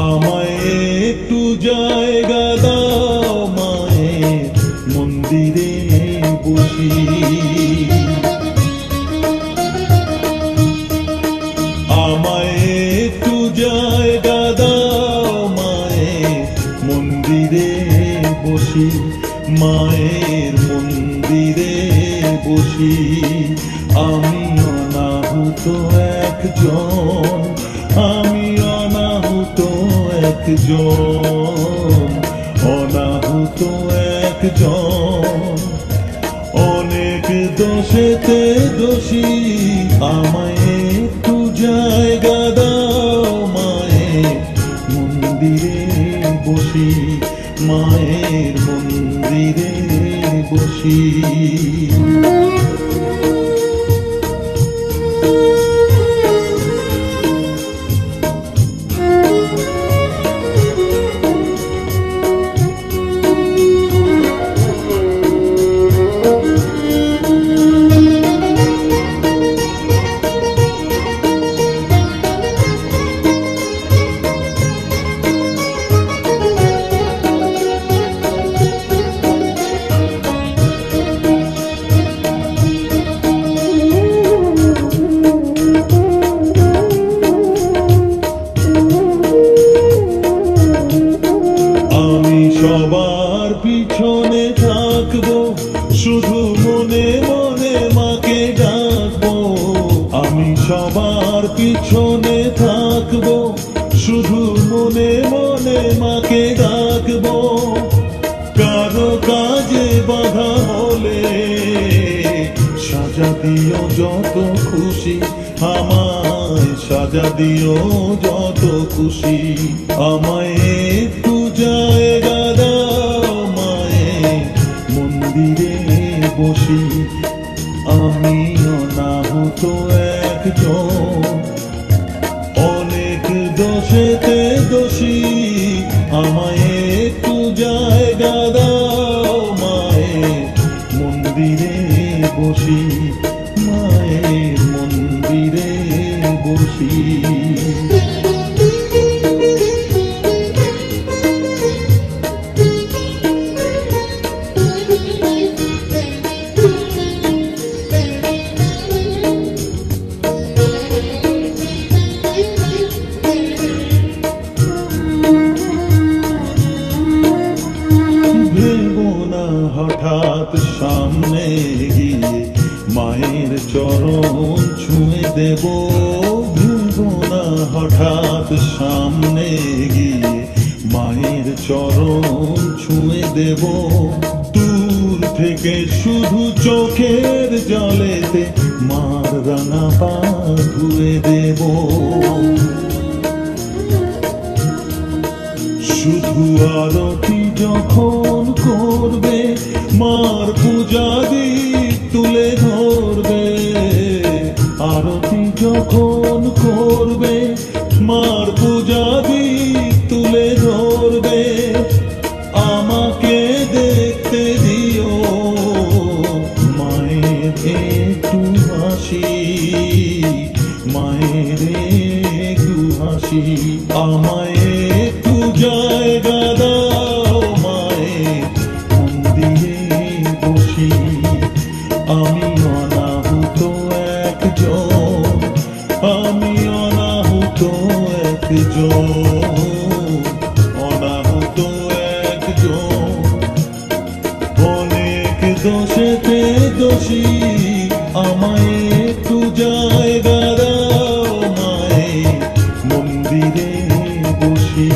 আমায় একটু জায়গা দাও মায়ের মন্দিরে বসি, আমায় একটু জায়গা দাও মায়ের মন্দিরে বসি, মায়ের মন্দিরে বসি। আমি অনাহুত একজন, আমি অনাহুত একজন, অনাহুত একজন, অনেক দোষেতে দোষী। আমায় একটু জায়গা দাও মায়ের মন্দিরে বসি, মায়ের মন্দিরে বসি। সবার পিছনে থাকবো, শুধু মনে মনে মাকে ডাকবো। আমি সবার পিছনে থাকবো, শুধু মনে মনে মাকে ডাকবো। কারো কাজে বাধা হলে সাজা দিও যত খুশি, আমায় সাজা দিও যত খুশি। আমায় একটু জায়গা দাও মায়ের মন্দিরে বসি, আমি অনাহুত একজন, অনেক দোষেতে দোষী। আমায় একটু জায়গা দাও মায়ের মন্দিরে বসি, মায়ের মন্দিরে বসি। হঠাৎ সামনে গিয়ে মায়ের চরণ ছুঁয়ে দেব, ভুলবো না হঠাৎ সামনে গিয়ে মায়ের চরণ ছুঁয়ে দেব। দূর থেকে শুধু চোখের জলেতে মার রাঙা পা ধুয়ে দেব। শুধু আরতি যখন করবে মার পূজা দীপ তুলে ধরবে, আরতি যখন করবে মার পূজা দীপ তুলে ধরবে। আমাকে দেখতে দিও মায়ের একটু হাসি, মায়ের একটু হাসি। আমায় একটু জায়গা দাও মায়ের মন্দিরে বসি, আমি অনাহুত একজন, আমি অনাহুত একজন, অনাহুত একজন, অনেক দোষেতে দোষী। আমায় একটু জায়গা দাও মায়ের মন্দিরে বসি।